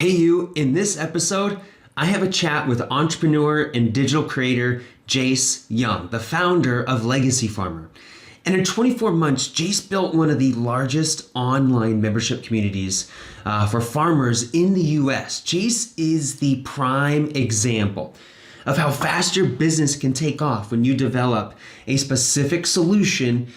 Hey you, in this episode, I have a chat with entrepreneur and digital creator Jace Young, the founder of Legacy Farmer. And in 24 months, Jace built one of the largest online membership communities for farmers in the US. Jace is the prime example of how fast your business can take off when you develop a specific solution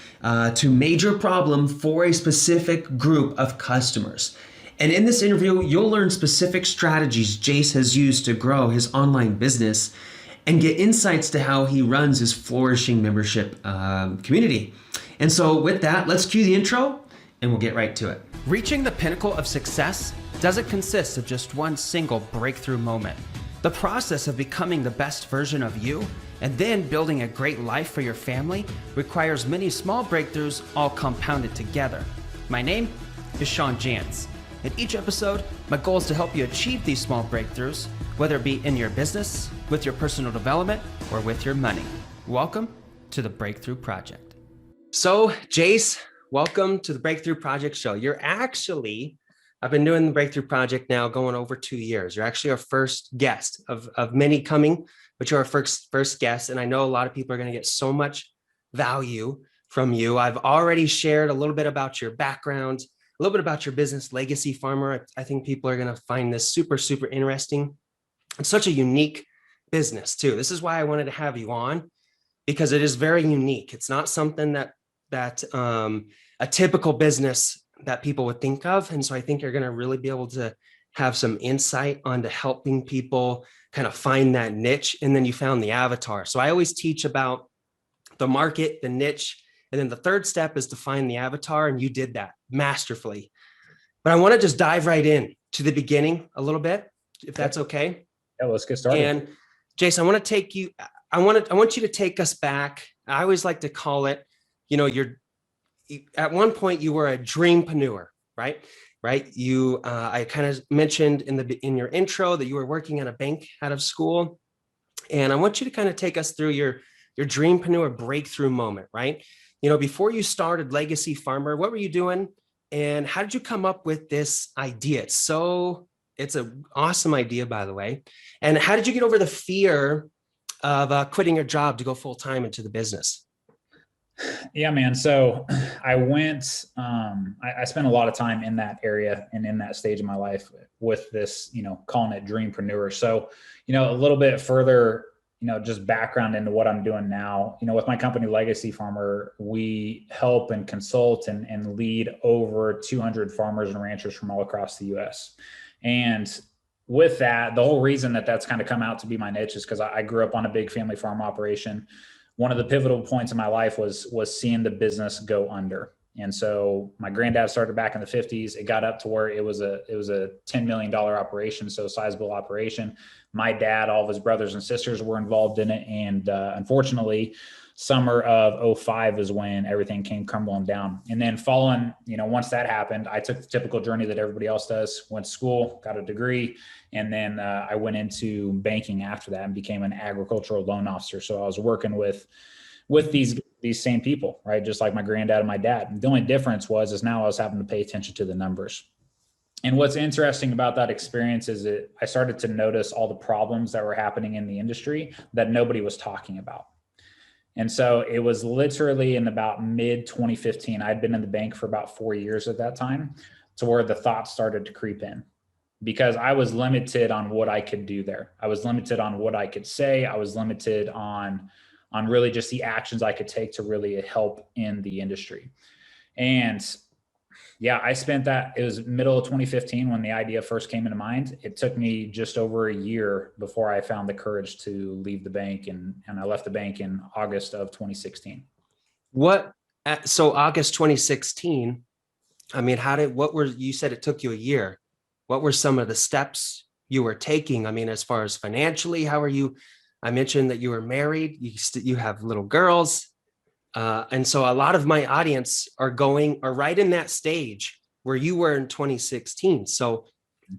to major problem for a specific group of customers. And in this interview, you'll learn specific strategies Jace has used to grow his online business and get insights to how he runs his flourishing membership community. And so with that, let's cue the intro and we'll get right to it. Reaching the pinnacle of success doesn't consist of just one single breakthrough moment. The process of becoming the best version of you and then building a great life for your family requires many small breakthroughs all compounded together. My name is Sean Jantz. In each episode, my goal is to help you achieve these small breakthroughs, whether it be in your business, with your personal development, or with your money. Welcome to the Breakthrough Project. So, Jace, welcome to the Breakthrough Project show. I've been doing the Breakthrough Project now going over 2 years. You're actually our first guest of many coming, but you're our first guest. And I know a lot of people are going to get so much value from you. I've already shared a little bit about your background, a little bit about your business, Legacy Farmer. I think people are going to find this super, super interesting. It's such a unique business too. This is why I wanted to have you on, because it is very unique. It's not something that a typical business that people would think of. And so I think you're going to really be able to have some insight onto helping people kind of find that niche. And then you found the avatar. So I always teach about the market, the niche, and then the third step is to find the avatar, and you did that masterfully. But I want to just dive right in to the beginning a little bit, if that's okay. Yeah, let's get started. And Jason, I want you to take us back. I always like to call it, at one point you were a dreampreneur, right? Right. I kind of mentioned in your intro that you were working at a bank out of school. And I want you to kind of take us through your dreampreneur breakthrough moment, right? Before you started Legacy Farmer, what were you doing? And how did you come up with this idea? It's an awesome idea, by the way. And how did you get over the fear of quitting your job to go full time into the business? Yeah, man. So I went, I spent a lot of time in that area and in that stage of my life with this, calling it dreampreneur. So, a little bit further, just background into what I'm doing now, with my company, Legacy Farmer, we help and consult and lead over 200 farmers and ranchers from all across the US. And with that, the whole reason that that's kind of come out to be my niche is because I grew up on a big family farm operation. One of the pivotal points in my life was seeing the business go under. And so my granddad started back in the 50s. It got up to where it was a $10 million operation. So sizable operation. My dad, all of his brothers and sisters were involved in it. And unfortunately, summer of '05 is when everything came crumbling down. And then once that happened, I took the typical journey that everybody else does, went to school, got a degree. And then I went into banking after that and became an agricultural loan officer. So I was working with these same people, right? Just like my granddad and my dad. And the only difference is now I was having to pay attention to the numbers. And what's interesting about that experience is that I started to notice all the problems that were happening in the industry that nobody was talking about. And so it was literally in about mid 2015, I'd been in the bank for about 4 years at that time, to where the thoughts started to creep in, because I was limited on what I could do there. I was limited on what I could say. I was limited on really just the actions I could take to really help in the industry. And yeah, I spent that. It was middle of 2015 when the idea first came into mind. It took me just over a year before I found the courage to leave the bank. And I left the bank in August of 2016. So August 2016, you said it took you a year. What were some of the steps you were taking? I mean, as far as financially, how are you? I mentioned that you were married, you have little girls. And so a lot of my audience are right in that stage where you were in 2016. So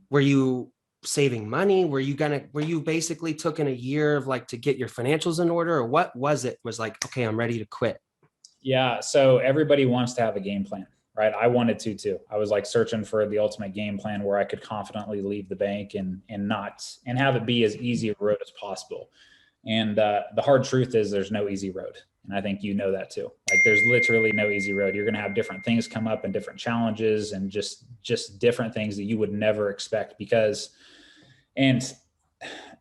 were you saving money? Were you basically taking a year of to get your financials in order, or what was it? Was like, okay, I'm ready to quit. Yeah. So everybody wants to have a game plan. right? I wanted to too. I was like searching for the ultimate game plan where I could confidently leave the bank and have it be as easy a road as possible. And the hard truth is there's no easy road. And I think you know that too. Like there's literally no easy road. You're going to have different things come up and different challenges and just different things that you would never expect and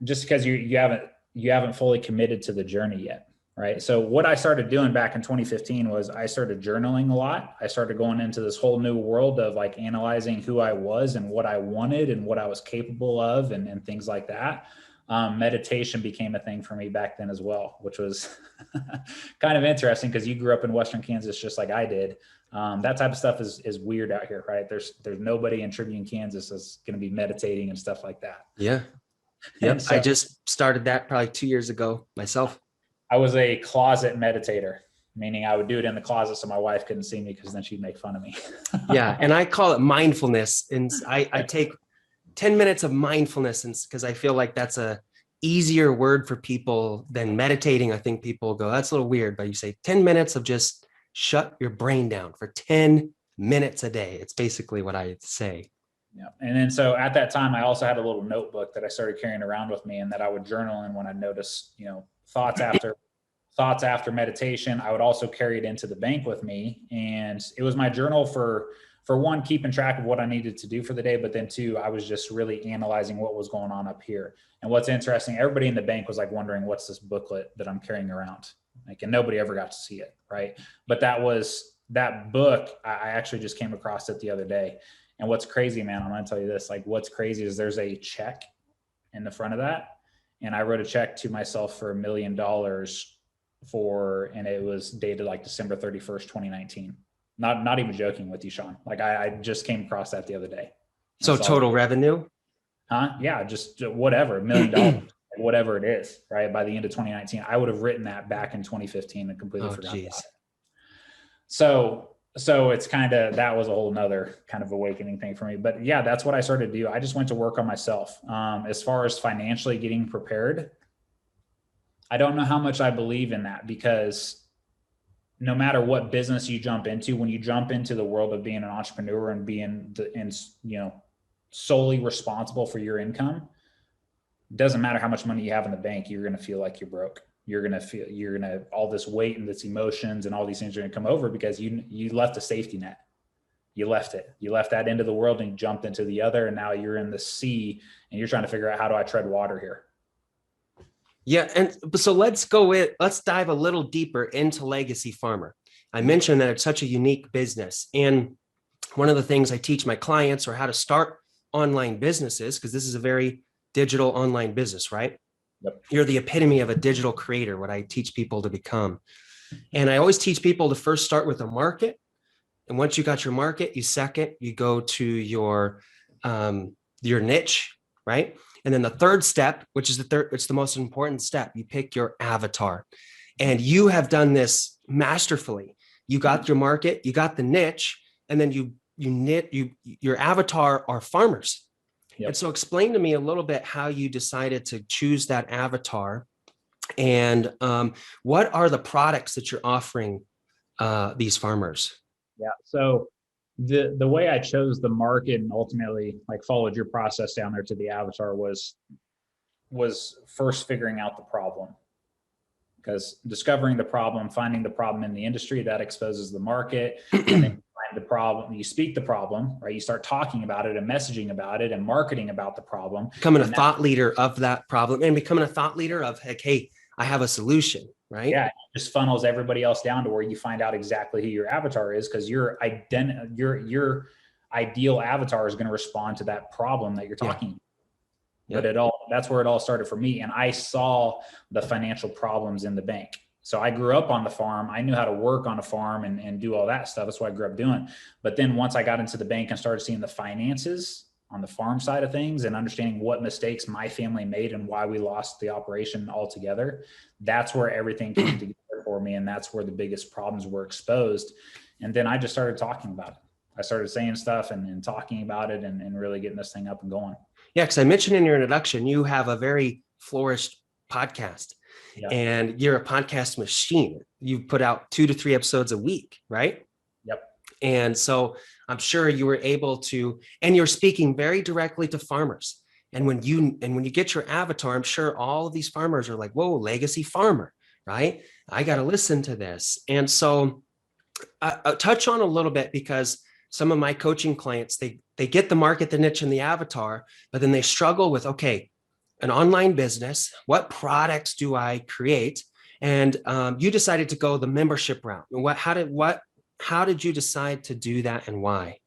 just because you haven't fully committed to the journey yet. Right. So what I started doing back in 2015 was I started journaling a lot. I started going into this whole new world of like analyzing who I was and what I wanted and what I was capable of and things like that. Meditation became a thing for me back then as well, which was kind of interesting because you grew up in Western Kansas just like I did. That type of stuff is weird out here, right? There's nobody in Tribune, Kansas that's going to be meditating and stuff like that. Yeah. Yep. So, I just started that probably 2 years ago myself. I was a closet meditator, meaning I would do it in the closet so my wife couldn't see me because then she'd make fun of me. Yeah. And I call it mindfulness. And I take 10 minutes of mindfulness because I feel like that's a easier word for people than meditating. I think people go, that's a little weird, but you say 10 minutes of just shut your brain down for 10 minutes a day. It's basically what I say. Yeah. And then so at that time, I also had a little notebook that I started carrying around with me and that I would journal in when I noticed, thoughts after meditation. I would also carry it into the bank with me. And it was my journal for one, keeping track of what I needed to do for the day. But then two, I was just really analyzing what was going on up here. And what's interesting, everybody in the bank was like wondering, what's this booklet that I'm carrying around? Like, and nobody ever got to see it. Right. But that book, I actually just came across it the other day. And what's crazy, man, I'm going to tell you this, like what's crazy is there's a check in the front of that. And I wrote a check to myself for $1 million and it was dated like December 31st, 2019. Not even joking with you, Sean. Like I just came across that the other day. So total revenue? Huh? Yeah. Just whatever, $1 million, whatever it is, right? By the end of 2019, I would have written that back in 2015 and completely forgot about it. So it's that was a whole nother kind of awakening thing for me. But yeah, that's what I started to do. I just went to work on myself. As far as financially getting prepared, I don't know how much I believe in that because no matter what business you jump into, when you jump into the world of being an entrepreneur and being solely responsible for your income, it doesn't matter how much money you have in the bank, you're going to feel like you're broke. You're going to all this weight and this emotions and all these things are going to come over because you left a safety net. You left that into the world and you jumped into the other. And now you're in the sea and you're trying to figure out, how do I tread water here? Yeah. And so let's dive a little deeper into Legacy Farmer. I mentioned that it's such a unique business. And one of the things I teach my clients are how to start online businesses, because this is a very digital online business, right? Yep. You're the epitome of a digital creator, what I teach people to become. And I always teach people to first start with a market. And once you got your market, you go to your niche, right? And then the third step, which is it's the most important step, you pick your avatar. And you have done this masterfully. You got your market, you got the niche, and then your avatar are farmers. Yep. And so explain to me a little bit how you decided to choose that avatar and what are the products that you're offering these farmers? Yeah. So the way I chose the market and ultimately like followed your process down there to the avatar was first figuring out the problem, because discovering the problem, finding the problem in the industry, that exposes the market. And then find the problem, you speak the problem, right? You start talking about it and messaging about it and marketing about the problem. Becoming a thought leader of that problem and becoming a thought leader of, like, hey, I have a solution, right? Yeah, it just funnels everybody else down to where you find out exactly who your avatar is, because your ideal avatar is going to respond to that problem that you're talking about. But that's where it all started for me. And I saw the financial problems in the bank. So I grew up on the farm. I knew how to work on a farm and do all that stuff. That's what I grew up doing. But then once I got into the bank and started seeing the finances on the farm side of things and understanding what mistakes my family made and why we lost the operation altogether, that's where everything came together for me. And that's where the biggest problems were exposed. And then I just started talking about it. I started saying stuff and talking about it and really getting this thing up and going. Yeah, because I mentioned in your introduction, you have a very flourished podcast. Yeah. And you're a podcast machine. You put out 2 to 3 episodes a week, right? Yep. And so I'm sure you were able to, and you're speaking very directly to farmers. And when you get your avatar, I'm sure all of these farmers are like, whoa, legacy farmer, right? I got to listen to this. And so I'll touch on a little bit, because some of my coaching clients, they get the market, the niche, and the avatar, but then they struggle with, okay, an online business, what products do I create? And you decided to go the membership route. How did you decide to do that, and why?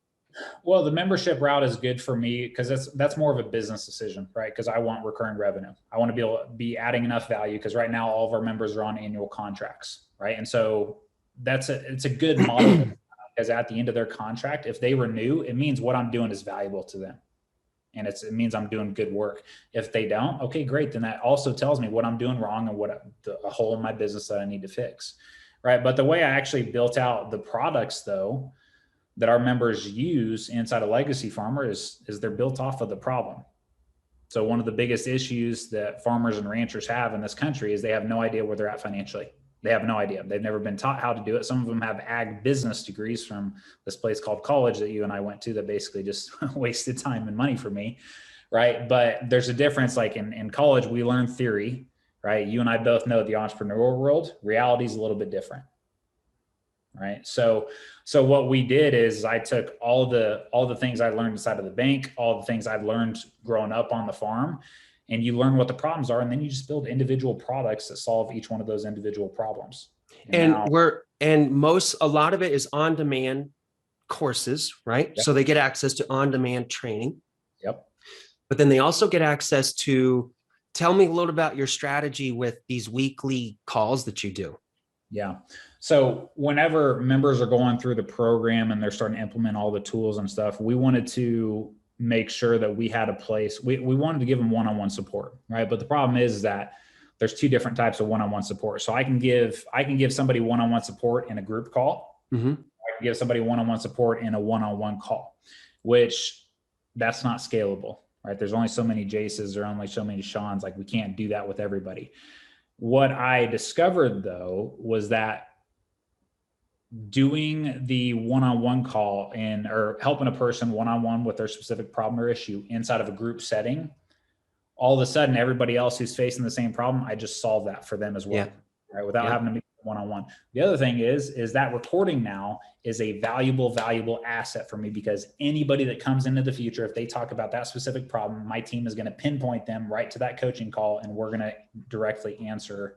Well, the membership route is good for me because that's more of a business decision, right? Because I want recurring revenue. I want to be able to be adding enough value, because right now all of our members are on annual contracts, right? And so it's a good model, because at the end of their contract, if they renew, it means what I'm doing is valuable to them. And it means I'm doing good work. If they don't, okay, great. Then that also tells me what I'm doing wrong and what a hole in my business that I need to fix, right? But the way I actually built out the products, though, that our members use inside a legacy farmer is they're built off of the problem. So one of the biggest issues that farmers and ranchers have in this country is they have no idea where they're at financially. They have no idea. They've never been taught how to do it. Some of them have ag business degrees from this place called college that you and I went to, that basically just wasted time and money for me, right? But there's a difference. Like in college, we learn theory, right? You and I both know the entrepreneurial world, reality is a little bit different, right? So what we did is I took all the things I learned inside of the bank, all the things I'd learned growing up on the farm, and you learn what the problems are, and then you just build individual products that solve each one of those individual problems. And a lot of it is on-demand courses, right? Yep. So they get access to on-demand training. Yep. But then they also get access to, tell me a little about your strategy with these weekly calls that you do. Yeah. So whenever members are going through the program and they're starting to implement all the tools and stuff, we wanted to make sure that we had a place. We wanted to give them one-on-one support, right? But the problem is that there's two different types of one-on-one support. So I can give somebody one-on-one support in a group call. Mm-hmm. I can give somebody one-on-one support in a one-on-one call, which that's not scalable, right? There's only so many Jaces, there are only so many Seans. Like, we can't do that with everybody. What I discovered, though, was that doing the one-on-one call or helping a person one-on-one with their specific problem or issue inside of a group setting, all of a sudden everybody else who's facing the same problem, I just solve that for them as well, right? Without having to meet one-on-one. The other thing is that recording now is a valuable asset for me, because anybody that comes into the future, if they talk about that specific problem, my team is going to pinpoint them right to that coaching call, and we're going to directly answer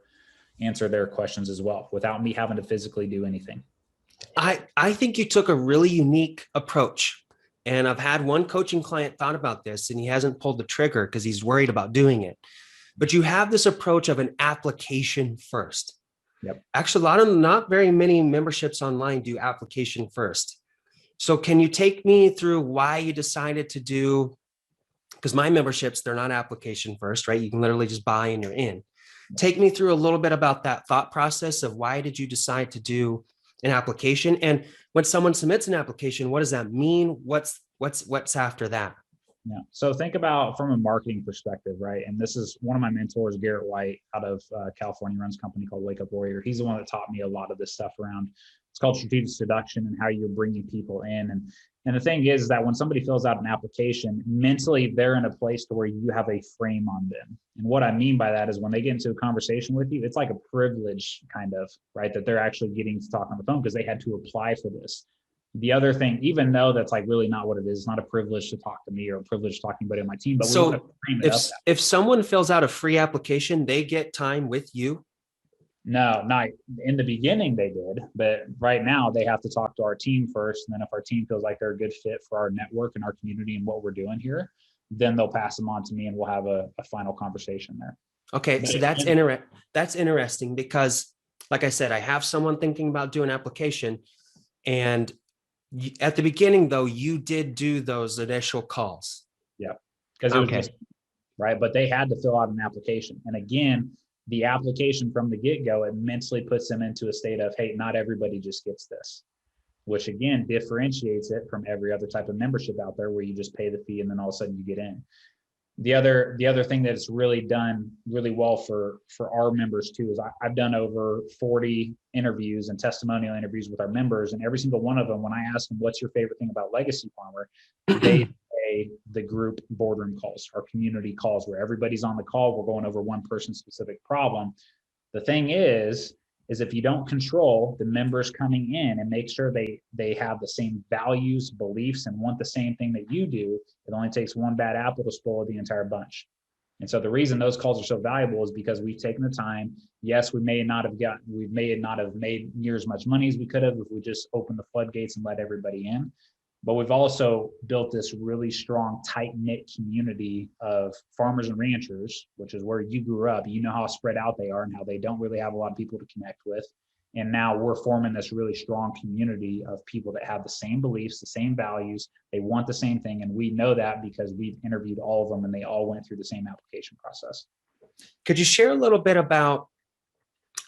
their questions as well, without me having to physically do anything. I think you took a really unique approach, and I've had one coaching client thought about this, and he hasn't pulled the trigger because he's worried about doing it. But you have this approach of an application first. Yep. Actually, not very many memberships online do application first. So can you take me through why you decided to do, because my memberships, they're not application first, right? You can literally just buy and you're in. Take me through a little bit about that thought process of why did you decide to do an application? And when someone submits an application, what does that mean? What's after that? Yeah. So think about from a marketing perspective, right? And this is one of my mentors, Garrett White, out of California, runs a company called Wake Up Warrior. He's the one that taught me a lot of this stuff around. It's called strategic seduction and how you're bringing people in. And the thing is that when somebody fills out an application, mentally they're in a place to where you have a frame on them. And what I mean by that is when they get into a conversation with you, it's like a privilege kind of, right? That they're actually getting to talk on the phone because they had to apply for this. The other thing, even though that's like really not what it is, it's not a privilege to talk to me or a privilege to talk to anybody on my team. But so if someone fills out a free application, they get time with you? No, not in the beginning they did, but right now they have to talk to our team first. And then if our team feels like they're a good fit for our network and our community and what we're doing here, then they'll pass them on to me and we'll have a final conversation there. Okay. So that's interesting because, like I said, I have someone thinking about doing an application, and at the beginning though, you did do those initial calls. Yeah. Because it was just right. But they had to fill out an application. And again, the application from the get-go, it mentally puts them into a state of, hey, not everybody just gets this, which again differentiates it from every other type of membership out there where you just pay the fee and then all of a sudden you get in. The other thing that it's really done really well for our members too is I've done over 40 interviews and testimonial interviews with our members, and every single one of them, when I ask them what's your favorite thing about Legacy Farmer, they say the group boardroom calls, our community calls, where everybody's on the call, we're going over one person's specific problem. The thing is if you don't control the members coming in and make sure they have the same values, beliefs, and want the same thing that you do, it only takes one bad apple to spoil the entire bunch. And so the reason those calls are so valuable is because we've taken the time. Yes, we may not have made near as much money as we could have if we just opened the floodgates and let everybody in. But we've also built this really strong, tight-knit community of farmers and ranchers, which is where you grew up. You know how spread out they are and how they don't really have a lot of people to connect with. And now we're forming this really strong community of people that have the same beliefs, the same values. They want the same thing. And we know that because we've interviewed all of them and they all went through the same application process. Could you share a little bit about,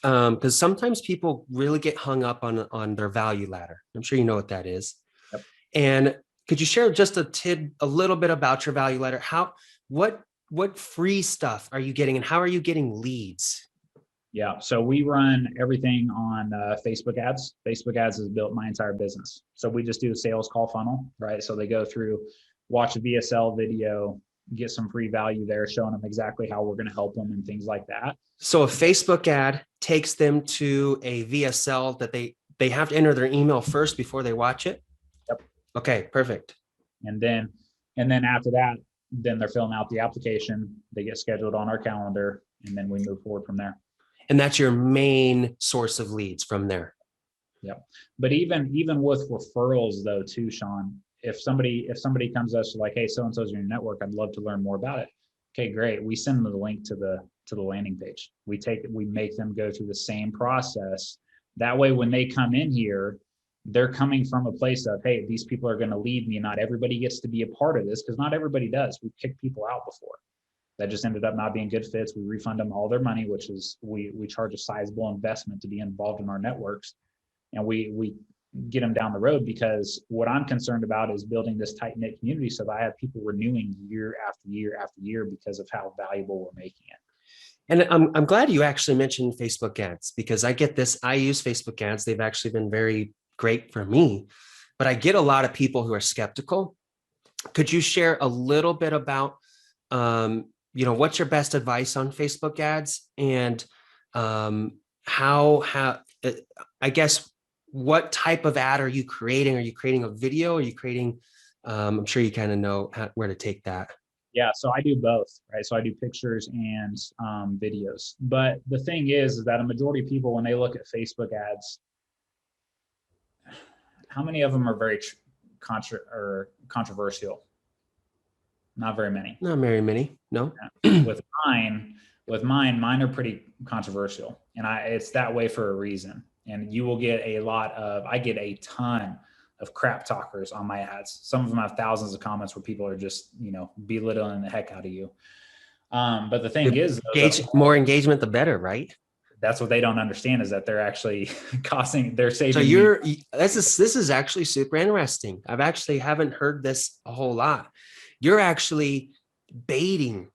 because sometimes people really get hung up on their value ladder. I'm sure you know what that is. Yep. And could you share just a little bit about your value ladder? What free stuff are you getting and how are you getting leads? Yeah, so we run everything on Facebook ads. Facebook ads has built my entire business. So we just do a sales call funnel, right? So they go through, watch a VSL video, get some free value there, showing them exactly how we're going to help them and things like that. So a Facebook ad takes them to a VSL that they have to enter their email first before they watch it? Yep. Okay, perfect. And then after that, then they're filling out the application. They get scheduled on our calendar, and then we move forward from there. And that's your main source of leads from there. Yep. But even with referrals though too, Sean, if somebody comes to us like, hey, so-and-so's in your network, I'd love to learn more about it. Okay, great. We send them the link to the landing page. We make them go through the same process. That way, when they come in here, they're coming from a place of, hey, these people are going to lead me. Not everybody gets to be a part of this because not everybody does. We've kicked people out before that just ended up not being good fits. We refund them all their money, which is we charge a sizable investment to be involved in our networks, and we get them down the road because what I'm concerned about is building this tight knit community so that I have people renewing year after year after year because of how valuable we're making it. And I'm glad you actually mentioned Facebook ads because I get this. I use Facebook ads. They've actually been very great for me, but I get a lot of people who are skeptical. Could you share a little bit about, what's your best advice on Facebook ads and I guess, what type of ad are you creating? Are you creating a video? Are you creating, I'm sure you kind of know where to take that. Yeah, so I do both, right? So I do pictures and videos. But the thing is that a majority of people, when they look at Facebook ads, how many of them are very controversial? Not very many. Not very many, no. With mine are pretty controversial, and it's that way for a reason. And you will get I get a ton of crap talkers on my ads. Some of them have thousands of comments where people are just, belittling the heck out of you. But the thing is, more engagement, the better, right? That's what they don't understand is that they're actually they're saving. So this is actually super interesting. I've actually haven't heard this a whole lot. You're actually baiting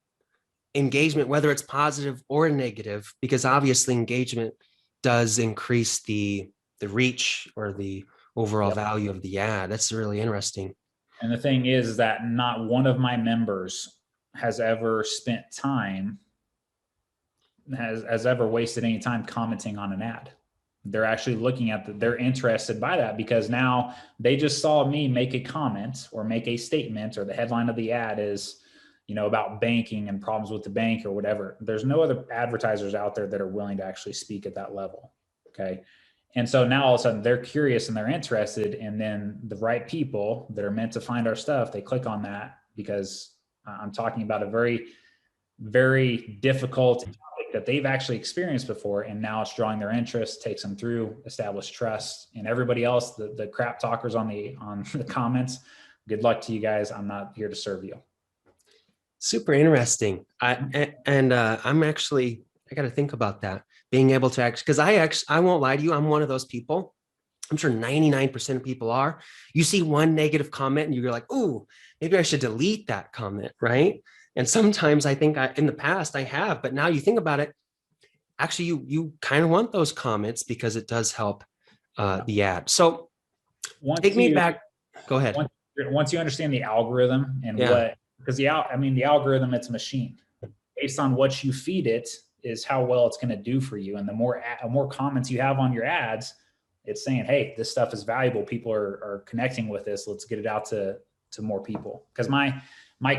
engagement, whether it's positive or negative, because obviously engagement does increase the reach or the overall value of the ad. That's really interesting. And the thing is that not one of my members has ever spent time, has ever wasted any time commenting on an ad. They're actually looking at they're interested by that because now they just saw me make a comment or make a statement, or the headline of the ad is, about banking and problems with the bank or whatever. There's no other advertisers out there that are willing to actually speak at that level. Okay. And so now all of a sudden they're curious and they're interested. And then the right people that are meant to find our stuff, they click on that because I'm talking about a very, very difficult topic that they've actually experienced before. And now it's drawing their interest, takes them through, established trust, and everybody else, the crap talkers on the comments, good luck to you guys. I'm not here to serve you. Super interesting. I'm actually, I got to think about that. Being able to because I won't lie to you. I'm one of those people. I'm sure 99% of people are. You see one negative comment and you're like, "Ooh, maybe I should delete that comment," right? And sometimes I think in the past I have, but now you think about it, actually you kind of want those comments because it does help the ad. So take Once me you back. Go ahead. once you understand the algorithm and Yeah. because the algorithm, it's a machine. Based on what you feed it is how well it's going to do for you. And the more comments you have on your ads, it's saying, hey, this stuff is valuable. People are connecting with this. Let's get it out to more people. Because my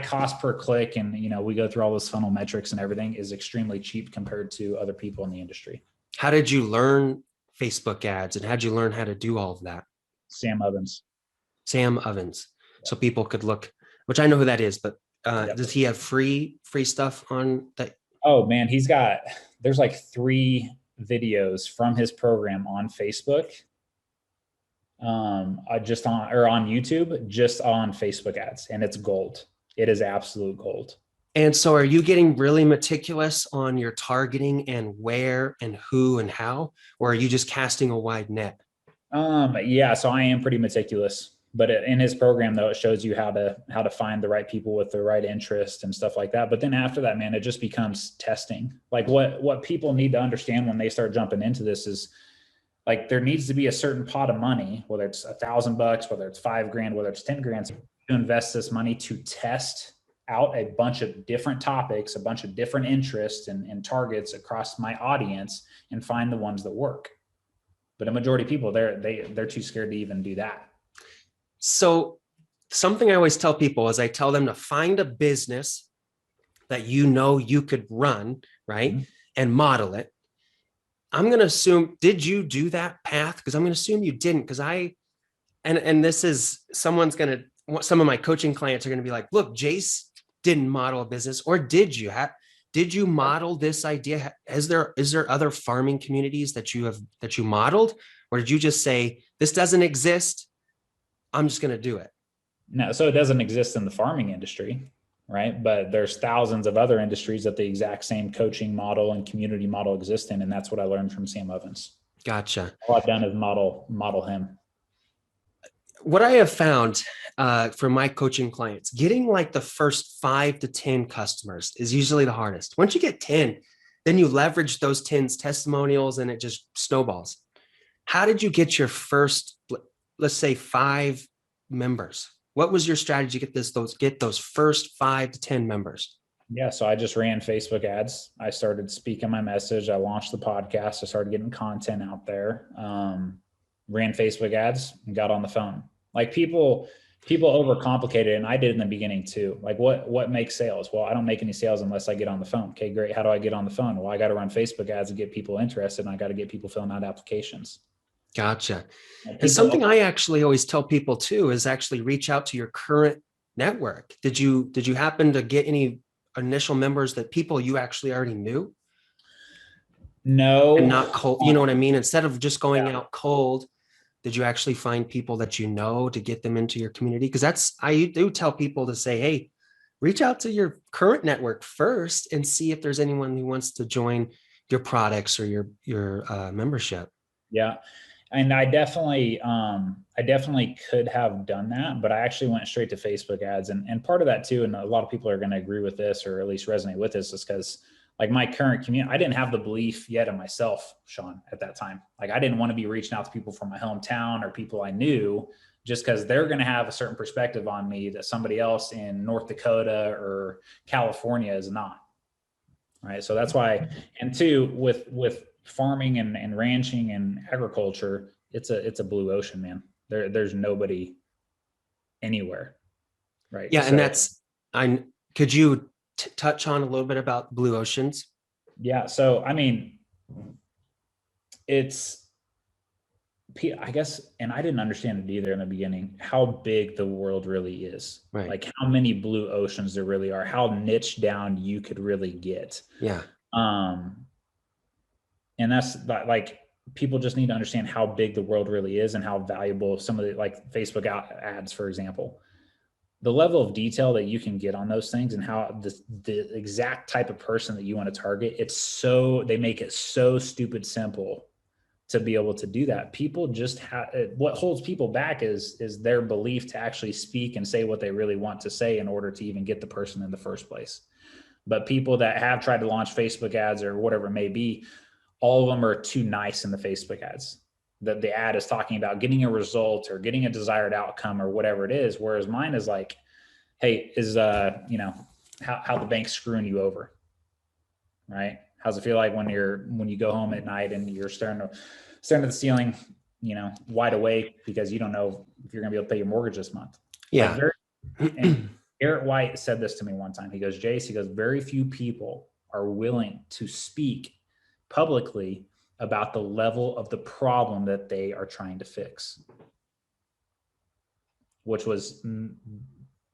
cost per click, and we go through all those funnel metrics and everything, is extremely cheap compared to other people in the industry. How did you learn Facebook ads, and how'd you learn how to do all of that? Sam Ovens. Sam Ovens. So people could look, which I know who that is, but does he have free stuff on that? Oh man, there's like 3 videos from his program on Facebook, just on YouTube, just on Facebook ads, and it's gold. It is absolute gold. And so are you getting really meticulous on your targeting and where and who and how, or are you just casting a wide net? Yeah, so I am pretty meticulous, but in his program though, it shows you how to find the right people with the right interest and stuff like that. But then after that, man, it just becomes testing. Like what people need to understand when they start jumping into this is, like, there needs to be a certain pot of money, whether it's $1,000, whether it's $5,000, whether it's 10 grand, to invest this money to test out a bunch of different topics, a bunch of different interests and targets across my audience, and find the ones that work. But a majority of people, they're too scared to even do that. So something I always tell people is I tell them to find a business that you could run, right? Mm-hmm. And model it. I'm going to assume, did you do that path? Because I'm going to assume you didn't, because and this is, some of my coaching clients are going to be like, look, Jace didn't model a business. Or did you model this idea? Is there other farming communities that you modeled? Or did you just say, this doesn't exist, I'm just going to do it? No, so it doesn't exist in the farming industry, right? But there's thousands of other industries that the exact same coaching model and community model exist in. And that's what I learned from Sam Ovens. Gotcha. All I've done is model him. What I have found for my coaching clients, getting like the first 5 to 10 customers is usually the hardest. Once you get 10, then you leverage those 10's testimonials and it just snowballs. How did you get your first, let's say, 5 members? What was your strategy to get those first 5 to 10 members? Yeah, so I just ran Facebook ads. I started speaking my message. I launched the podcast. I started getting content out there. Ran Facebook ads and got on the phone. Like, people overcomplicate it, and I did in the beginning too. Like, what makes sales? Well, I don't make any sales unless I get on the phone. Okay, great. How do I get on the phone? Well, I got to run Facebook ads and get people interested, and I got to get people filling out applications. Gotcha. And something I actually always tell people too is actually reach out to your current network. Did you happen to get any initial members that people you actually already knew? No. And not cold, you know what I mean? Instead of just going out cold, did you actually find people that you know to get them into your community? Because I do tell people to say, hey, reach out to your current network first and see if there's anyone who wants to join your products or your membership. Yeah. And I definitely could have done that, but I actually went straight to Facebook ads. And part of that too, and a lot of people are going to agree with this or at least resonate with this, is because, like, my current community, I didn't have the belief yet in myself, Sean, at that time. Like, I didn't want to be reaching out to people from my hometown or people I knew, just because they're going to have a certain perspective on me that somebody else in North Dakota or California is not. Right. So that's why. And two, with farming and ranching and agriculture, it's a blue ocean, man. There's nobody anywhere. Right. Yeah. And could you touch on a little bit about blue oceans? Yeah. So, I mean, I guess, and I didn't understand it either in the beginning, how big the world really is. Right. Like, how many blue oceans there really are, how niche down you could really get. Yeah. And that's like, people just need to understand how big the world really is and how valuable some of the, like, Facebook ads, for example, the level of detail that you can get on those things and how the exact type of person that you want to target. They make it so stupid simple to be able to do that. People just what holds people back is their belief to actually speak and say what they really want to say in order to even get the person in the first place. But people that have tried to launch Facebook ads or whatever it may be, all of them are too nice in the Facebook ads. That the ad is talking about getting a result or getting a desired outcome or whatever it is. Whereas mine is like, hey, is how the bank's screwing you over, right? How's it feel like when you go home at night and you're staring at the ceiling, wide awake because you don't know if you're gonna be able to pay your mortgage this month. Yeah. And Garrett White said this to me one time. He goes, Jace, very few people are willing to speak publicly about the level of the problem that they are trying to fix, which was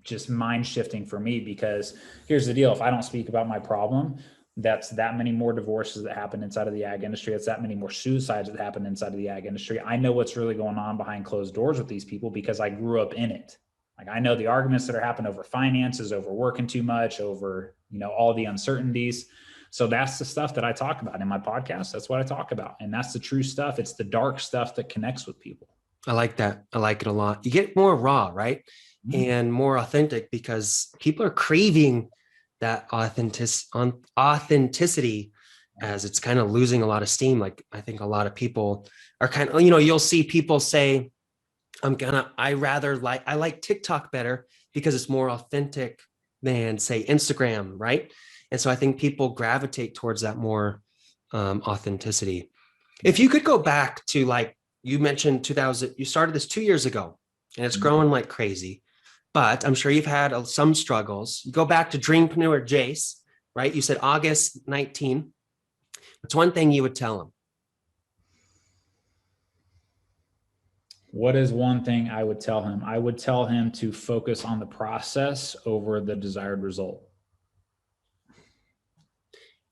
just mind shifting for me, because here's the deal. If I don't speak about my problem, that's that many more divorces that happen inside of the ag industry. It's that many more suicides that happen inside of the ag industry. I know what's really going on behind closed doors with these people because I grew up in it. Like, I know the arguments that are happening over finances, over working too much, over, all the uncertainties. So that's the stuff that I talk about in my podcast. That's what I talk about. And that's the true stuff. It's the dark stuff that connects with people. I like that. I like it a lot. You get more raw, right? Mm-hmm. And more authentic, because people are craving that authenticity, as it's kind of losing a lot of steam. Like, I think a lot of people are kind of, you'll see people say, I like TikTok better because it's more authentic than, say, Instagram, right? And so I think people gravitate towards that more authenticity. If you could go back to, like you mentioned, 2000, you started this 2 years ago, and it's growing like crazy, but I'm sure you've had some struggles. You go back to Dreampreneur Jace, right? You said August 19. What's one thing you would tell him? What is one thing I would tell him? I would tell him to focus on the process over the desired result.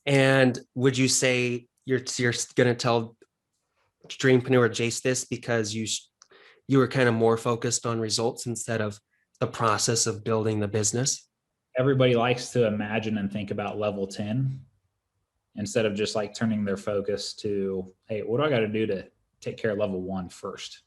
And would you say you're going to tell Dreampreneur Jace this because you were kind of more focused on results instead of the process of building the business? Everybody likes to imagine and think about level 10 instead of just like turning their focus to, hey, what do I got to do to take care of level 1 first?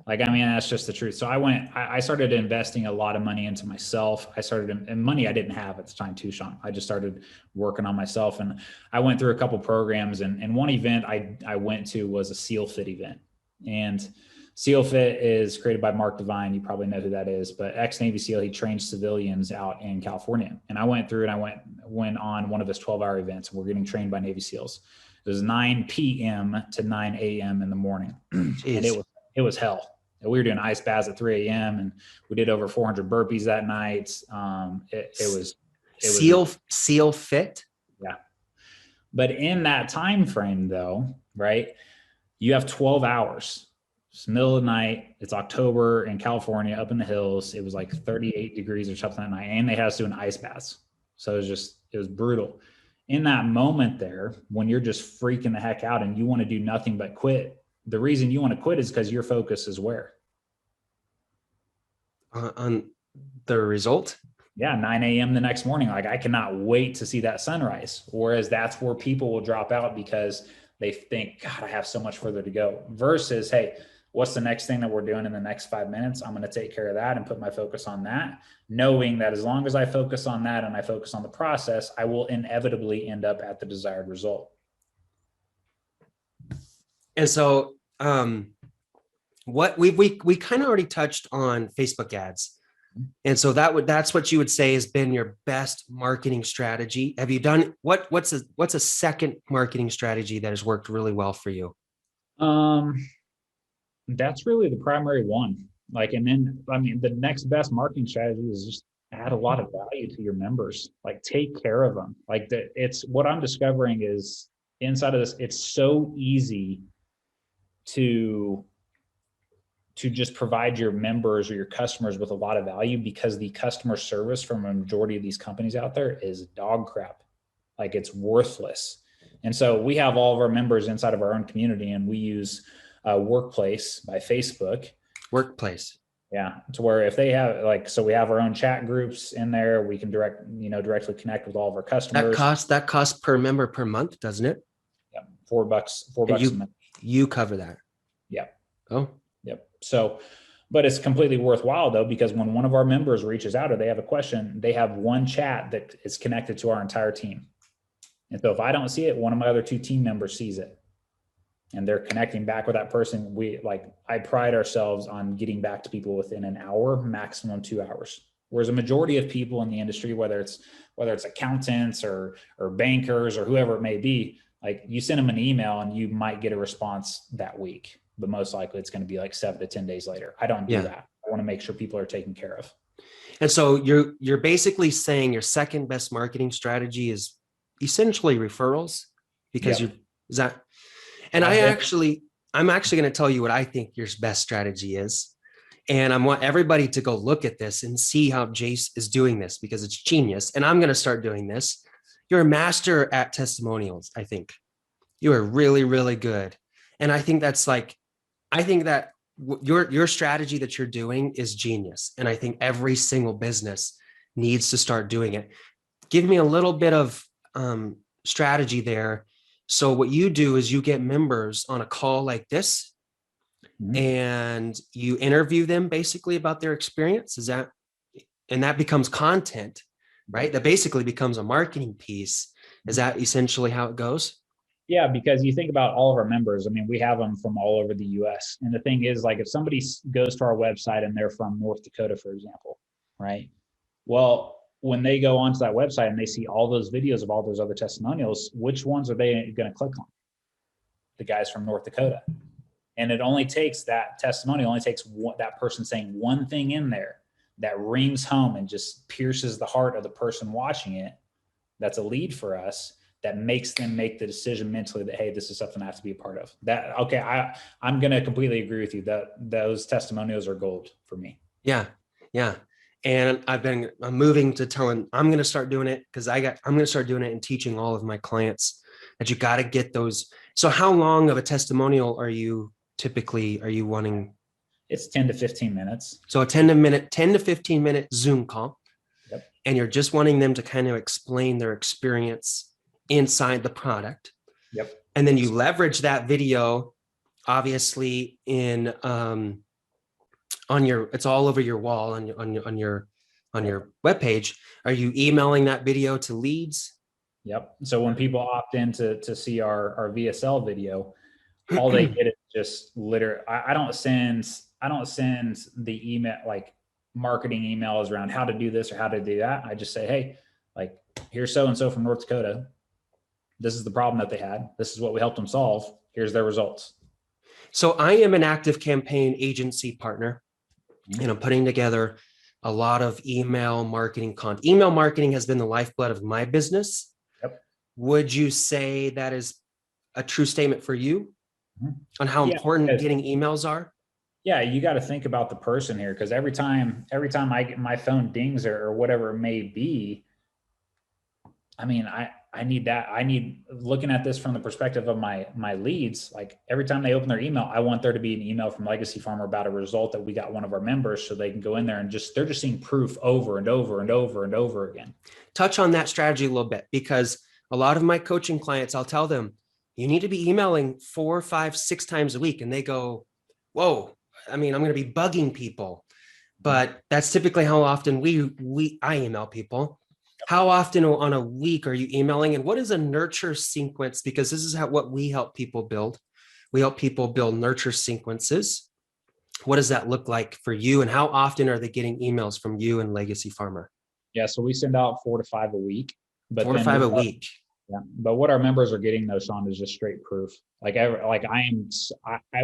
Like, that's just the truth. So I started investing a lot of money into myself. And money I didn't have at the time too, Sean. I just started working on myself, and I went through a couple programs, and one event I went to was a SEAL Fit event. And SEAL Fit is created by Mark Divine. You probably know who that is, but ex-Navy SEAL, he trains civilians out in California. And I went through and I went on one of his 12-hour events, and we're getting trained by Navy SEALs. It was 9 p.m. to 9 a.m. in the morning. And it was hell. We were doing ice baths at 3 a.m. and we did over 400 burpees that night. It was SEAL Fit. Yeah. But in that time frame though, right, you have 12 hours. It's middle of the night. It's October in California, up in the hills. It was like 38 degrees or something that night. And they had us doing ice baths. So it was brutal. In that moment there, when you're just freaking the heck out and you want to do nothing but quit, the reason you want to quit is because your focus is where? On the result? Yeah, 9 a.m. the next morning. Like, I cannot wait to see that sunrise. Whereas that's where people will drop out because they think, God, I have so much further to go. Versus, hey, what's the next thing that we're doing in the next 5 minutes? I'm going to take care of that and put my focus on that, knowing that as long as I focus on that and I focus on the process, I will inevitably end up at the desired result. And so what we kind of already touched on Facebook ads. And so that's what you would say has been your best marketing strategy. Have you done what's a second marketing strategy that has worked really well for you? That's really the primary one. Like, and then, the next best marketing strategy is just add a lot of value to your members, like take care of them. Like, it's what I'm discovering is inside of this, it's so easy to just provide your members or your customers with a lot of value, because the customer service from a majority of these companies out there is dog crap. Like, it's worthless. And so we have all of our members inside of our own community, and we use Workplace by Facebook. Workplace. Yeah. To where if they have so we have our own chat groups in there, we can directly connect with all of our customers. That costs per member per month, doesn't it? Yeah, $4 a month. You cover that. Yep. Oh, Yep. So, but it's completely worthwhile though, because when one of our members reaches out or they have a question, they have one chat that is connected to our entire team. And so if I don't see it, one of my other 2 team members sees it and they're connecting back with that person. I pride ourselves on getting back to people within an hour, maximum 2 hours. Whereas a majority of people in the industry, whether it's accountants or bankers or whoever it may be, like you send them an email and you might get a response that week, but most likely it's going to be like 7 to 10 days later. I don't do that. I want to make sure people are taken care of. And so you're basically saying your second best marketing strategy is essentially referrals, because is that, and I'm actually going to tell you what I think your best strategy is. And I want everybody to go look at this and see how Jace is doing this, because it's genius. And I'm going to start doing this. You're a master at testimonials. I think you are really, really good. And I think that's I think that your strategy that you're doing is genius. And I think every single business needs to start doing it. Give me a little bit of strategy there. So what you do is you get members on a call like this, and you interview them basically about their experience. And that becomes content, right? That basically becomes a marketing piece. Is that essentially how it goes? Yeah, because you think about all of our members. I mean, we have them from all over the US. And the thing is, like, if somebody goes to our website and they're from North Dakota, for example, right? Well, when they go onto that website and they see all those videos of all those other testimonials, which ones are they going to click on? The guys from North Dakota. And it only takes that testimonial, only takes that person saying one thing in there that rings home and just pierces the heart of the person watching it. That's a lead for us. That makes them make the decision mentally that, hey, this is something I have to be a part of. I'm going to completely agree with you that those testimonials are gold for me. Yeah. Yeah. And I'm moving to telling, I'm going to start doing it, because I'm going to start doing it and teaching all of my clients that you got to get those. So how long of a testimonial are you wanting? It's 10 to 15 minutes. So a 10 to 15 minute Zoom call. Yep. And you're just wanting them to kind of explain their experience inside the product. Yep. And then you leverage that video, obviously in it's all over your wall on your webpage. Are you emailing that video to leads? Yep. So when people opt in to see our VSL video, all they get is just literally, I don't send the email, like marketing emails around how to do this or how to do that. I just say, hey, like, here's so-and-so from North Dakota. This is the problem that they had. This is what we helped them solve. Here's their results. So I am an active campaign agency partner, and I'm putting together a lot of email marketing content. Email marketing has been the lifeblood of my business. Yep. Would you say that is a true statement for you on how important getting emails are? Yeah, you got to think about the person here, because every time I get my phone dings or whatever it may be, I mean, I need that. I need, looking at this from the perspective of my leads, like every time they open their email, I want there to be an email from Legacy Farmer about a result that we got one of our members, so they can go in there and they're just seeing proof over and over and over and over again. Touch on that strategy a little bit, because a lot of my coaching clients, I'll tell them, you need to be emailing 4, 5, 6 times a week. And they go, whoa, I mean, I'm going to be bugging people. But that's typically how often I email people. How often on a week are you emailing? And what is a nurture sequence? Because this is what we help people build. We help people build nurture sequences. What does that look like for you? And how often are they getting emails from you and Legacy Farmer? Yeah, so we send out 4 to 5 a week. But 4 to 5 a week. Yeah, but what our members are getting though, Sean, is just straight proof. I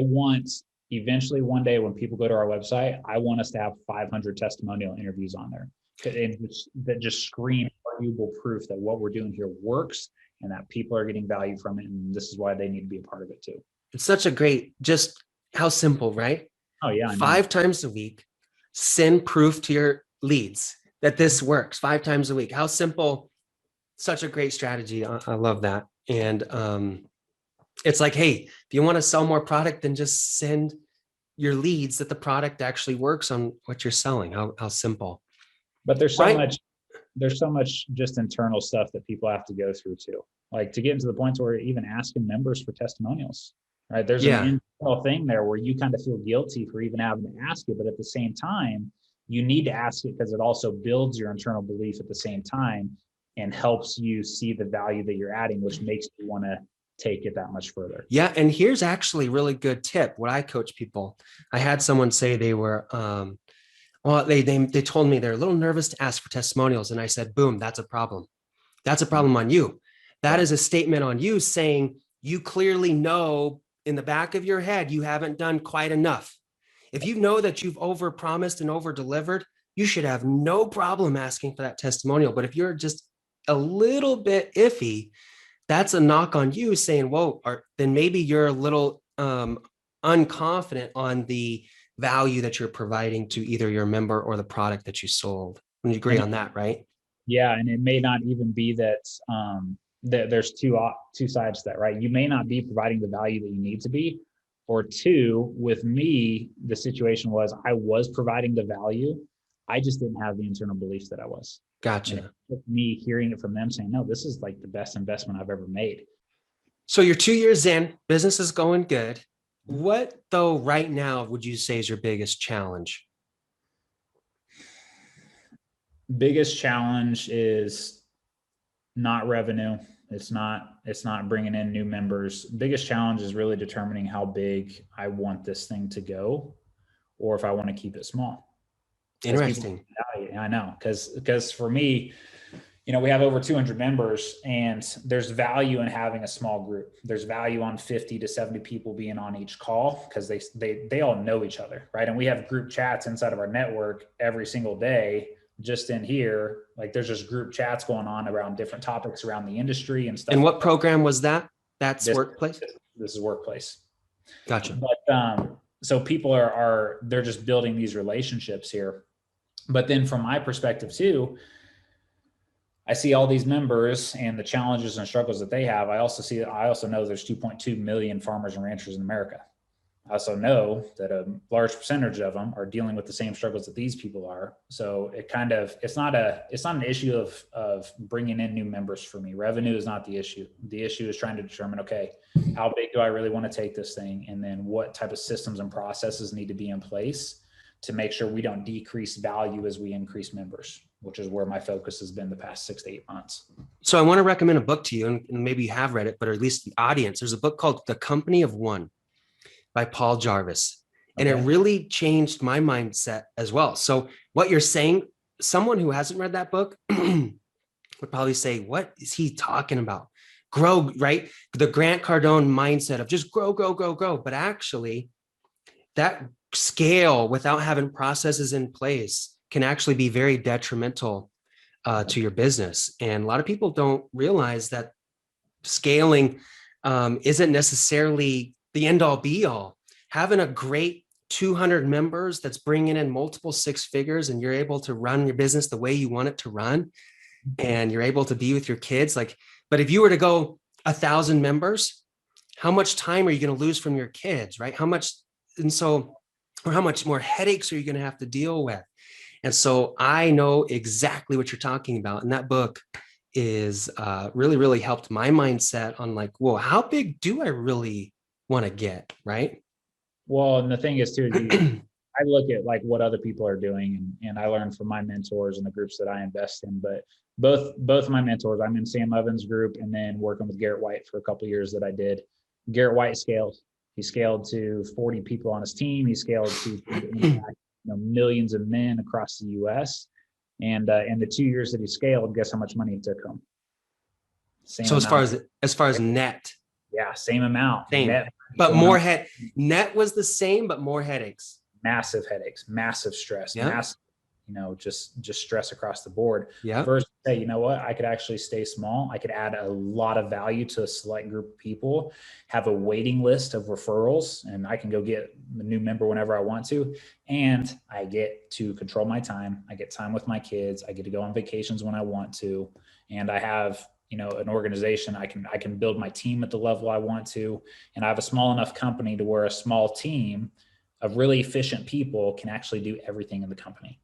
want, eventually one day when people go to our website, I want us to have 500 testimonial interviews on there that just scream arguable proof that what we're doing here works and that people are getting value from it. And this is why they need to be a part of it too. It's such a great, just how simple, right? Oh yeah. 5 times a week, send proof to your leads that this works 5 times a week. How simple. Such a great strategy. I love that. And it's like, hey, if you want to sell more product, then just send your leads that the product actually works on what you're selling. How simple. But there's so much just internal stuff that people have to go through too. Like to get into the point where even asking members for testimonials, right? There's an Yeah. internal thing there where you kind of feel guilty for even having to ask it, but at the same time, you need to ask it because it also builds your internal belief at the same time and helps you see the value that you're adding, which makes you want to take it that much further. Yeah. And here's actually a really good tip. What I coach people, I had someone say they were, well, they told me they're a little nervous to ask for testimonials. And I said, boom, that's a problem. That's a problem on you. That Yeah. is a statement on you saying you clearly know in the back of your head, you haven't done quite enough. If you know that you've overpromised and over delivered, you should have no problem asking for that testimonial. But if you're just a little bit iffy, that's a knock on you saying, whoa, then maybe you're a little unconfident on the value that you're providing to either your member or the product that you sold. You agree on that, right? Yeah, and it may not even be that that there's two sides to that, right? You may not be providing the value that you need to be, or two, with me, the situation was I was providing the value, I just didn't have the internal beliefs that I was. And it Gotcha. took me hearing it from them saying, "No, this is like the best investment I've ever made." So you're 2 years in, business is going good. What though right now would you say is your biggest challenge? Biggest challenge is not revenue. It's not bringing in new members. Biggest challenge is really determining how big I want this thing to go, or if I want to keep it small. Because people, Interesting. I know, because for me, we have over 200 members, and there's value in having a small group. There's value on 50 to 70 people being on each call because they all know each other, right? And we have group chats inside of our network every single day. Just in here, like there's just group chats going on around different topics around the industry and stuff. And like what that. program was that? That's This, workplace? this is workplace. Gotcha. But so people they're just building these relationships here. But then from my perspective too, I see all these members and the challenges and struggles that they have. I also know there's 2.2 million farmers and ranchers in America. I also know that a large percentage of them are dealing with the same struggles that these people are. So it's not an issue of bringing in new members for me. Revenue is not the issue. The issue is trying to determine, okay, how big do I really want to take this thing? And then what type of systems and processes need to be in place to make sure we don't decrease value as we increase members, which is where my focus has been the past 6 to 8 months. So I want to recommend a book to you, and maybe you have read it, but at least the audience. There's a book called The Company of One by Paul Jarvis. And it really changed my mindset as well. So what you're saying, someone who hasn't read that book would probably say, what is he talking about? Grow, right? The Grant Cardone mindset of just grow, grow, grow, grow. But actually that scale without having processes in place can actually be very detrimental to your business. And a lot of people don't realize that scaling isn't necessarily the end all be all. Having a great 200 members that's bringing in multiple 6 figures and you're able to run your business the way you want it to run and you're able to be with your kids. But if you were to go 1,000 members, how much time are you going to lose from your kids, right? How much more headaches are you going to have to deal with? And so I know exactly what you're talking about. And that book is really, really helped my mindset on like, whoa, how big do I really want to get, right? Well, and the thing is too, I look at like what other people are doing, and I learn from my mentors and the groups that I invest in. But both of my mentors, I'm in Sam Ovens' group, and then working with Garrett White for a couple of years that I did. Garrett White scaled. He scaled to 40 people on his team. He scaled to impact, millions of men across the U.S. And in the 2 years that he scaled, guess how much money it took him? Same So amount. as far as net, Yeah, same amount. same, Net, but more net was the same, but more headaches. Massive headaches, massive stress, Yeah. massive, just stress across the board. Yeah. Versus say, you know what, I could actually stay small. I could add a lot of value to a select group of people, have a waiting list of referrals, and I can go get a new member whenever I want to. And I get to control my time. I get time with my kids. I get to go on vacations when I want to. And I have, an organization. I can build my team at the level I want to. And I have a small enough company to where a small team of really efficient people can actually do everything in the company.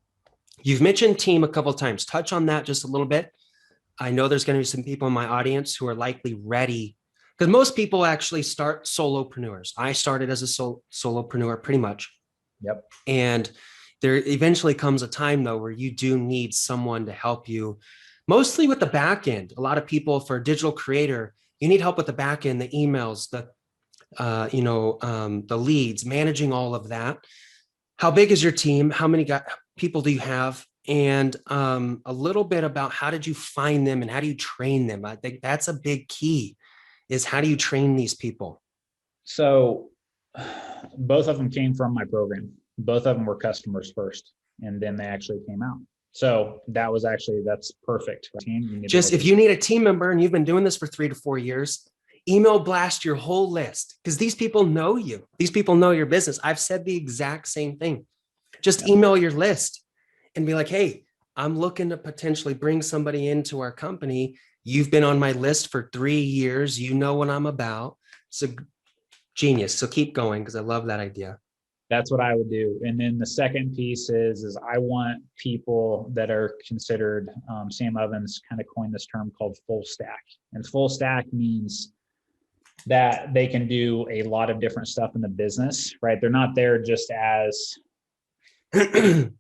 You've mentioned team a couple of times. Touch on that just a little bit. I know there's going to be some people in my audience who are likely ready Because most people actually start solopreneurs. I started as a solopreneur pretty much. Yep. And there eventually comes a time though, where you do need someone to help you, mostly with the back end. A lot of people, for a digital creator, you need help with the back end, the emails, the leads, managing all of that. How big is your team? How many people do you have? And a little bit about how did you find them and how do you train them? I think that's a big key, is how do you train these people? So both of them came from my program. Both of them were customers first, and then they actually came out. So that's perfect. Just if you need a team member and you've been doing this for 3 to 4 years, email blast your whole list, because these people know you. These people know your business. I've said the exact same thing. Just email your list and be like, hey, I'm looking to potentially bring somebody into our company. You've been on my list for 3 years. You know what I'm about. So genius. So keep going, because I love that idea. That's what I would do. And then the second piece is I want people that are considered, Sam Ovens kind of coined this term called full stack. And full stack means that they can do a lot of different stuff in the business, right? They're not there just as an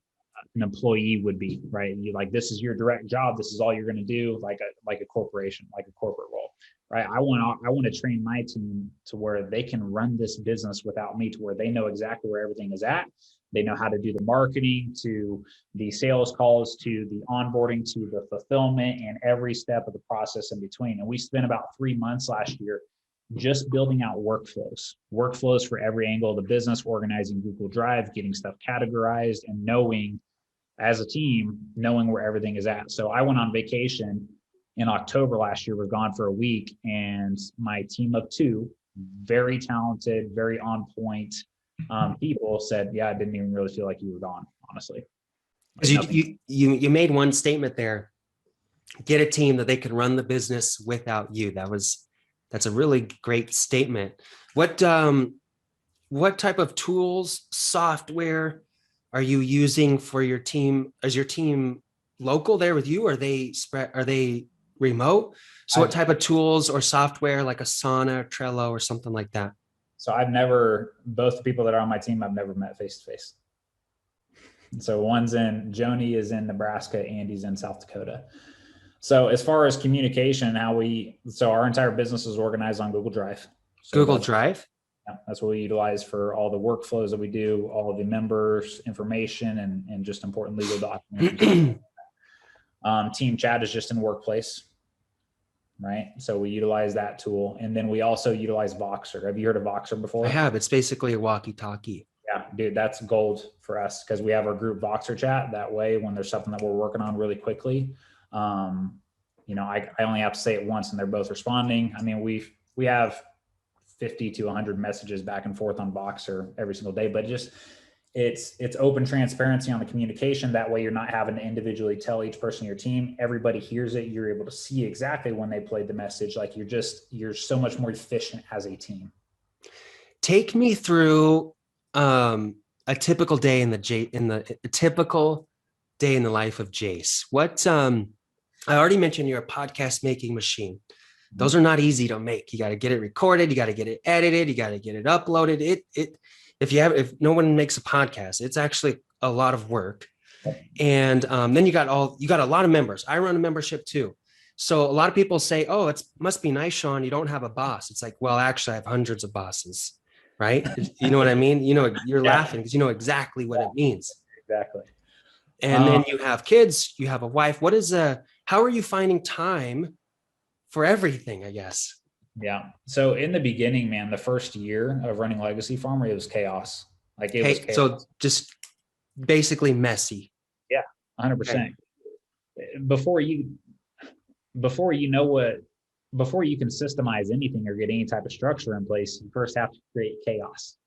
employee would be, right? You like, this is your direct job. This is all you're going to do, like a corporation, like a corporate role, right? I want to train my team to where they can run this business without me, to where they know exactly where everything is at. They know how to do the marketing, to the sales calls, to the onboarding, to the fulfillment, and every step of the process in between. And we spent about 3 months last year just building out workflows for every angle of the business, organizing Google Drive, getting stuff categorized, and knowing as a team, knowing where everything is at. So I went on vacation in October last year, was gone for a week, and my team of 2, very talented, very on point people said, yeah, I didn't even really feel like you were gone, honestly. Because you made one statement there: get a team that they can run the business without you. That's a really great statement. What type of tools, software are you using for your team? Is your team local there with you? Are they remote? So what type of tools or software, like Asana, Trello, or something like that? So both the people that are on my team, I've never met face to face. So Joni is in Nebraska, Andy's in South Dakota. So as far as communication, our entire business is organized on Google Drive. So Google Drive? Yeah, that's what we utilize for all the workflows that we do, all of the members' information, and just important legal documents. Team chat is just in Workplace, right? So we utilize that tool. And then we also utilize Voxer. Have you heard of Voxer before? I have. It's basically a walkie-talkie. Yeah, dude, that's gold for us, because we have our group Voxer chat. That way, when there's something that we're working on really quickly, I only have to say it once and they're both responding. I mean, we have 50 to 100 messages back and forth on Voxer every single day, but it's open transparency on the communication. That way you're not having to individually tell each person in your team. Everybody hears it. You're able to see exactly when they played the message. Like you're so much more efficient as a team. Take me through a typical day in the life of Jace. What I already mentioned, you're a podcast making machine. Those are not easy to make. You got to get it recorded. You got to get it edited. You got to get it uploaded. If no one makes a podcast, it's actually a lot of work. And then you got a lot of members. I run a membership too. So a lot of people say, oh, it must be nice, Sean, you don't have a boss. It's like, well, actually I have hundreds of bosses, right? You know what I mean? You're laughing because you know exactly what it means. Exactly. And then you have kids, you have a wife. How are you finding time for everything, I guess? Yeah. So in the beginning, man, the first year of running Legacy Farmer, it was chaos. Was chaos. So just basically messy. Yeah, 100%. Okay. Before you can systemize anything or get any type of structure in place, you first have to create chaos.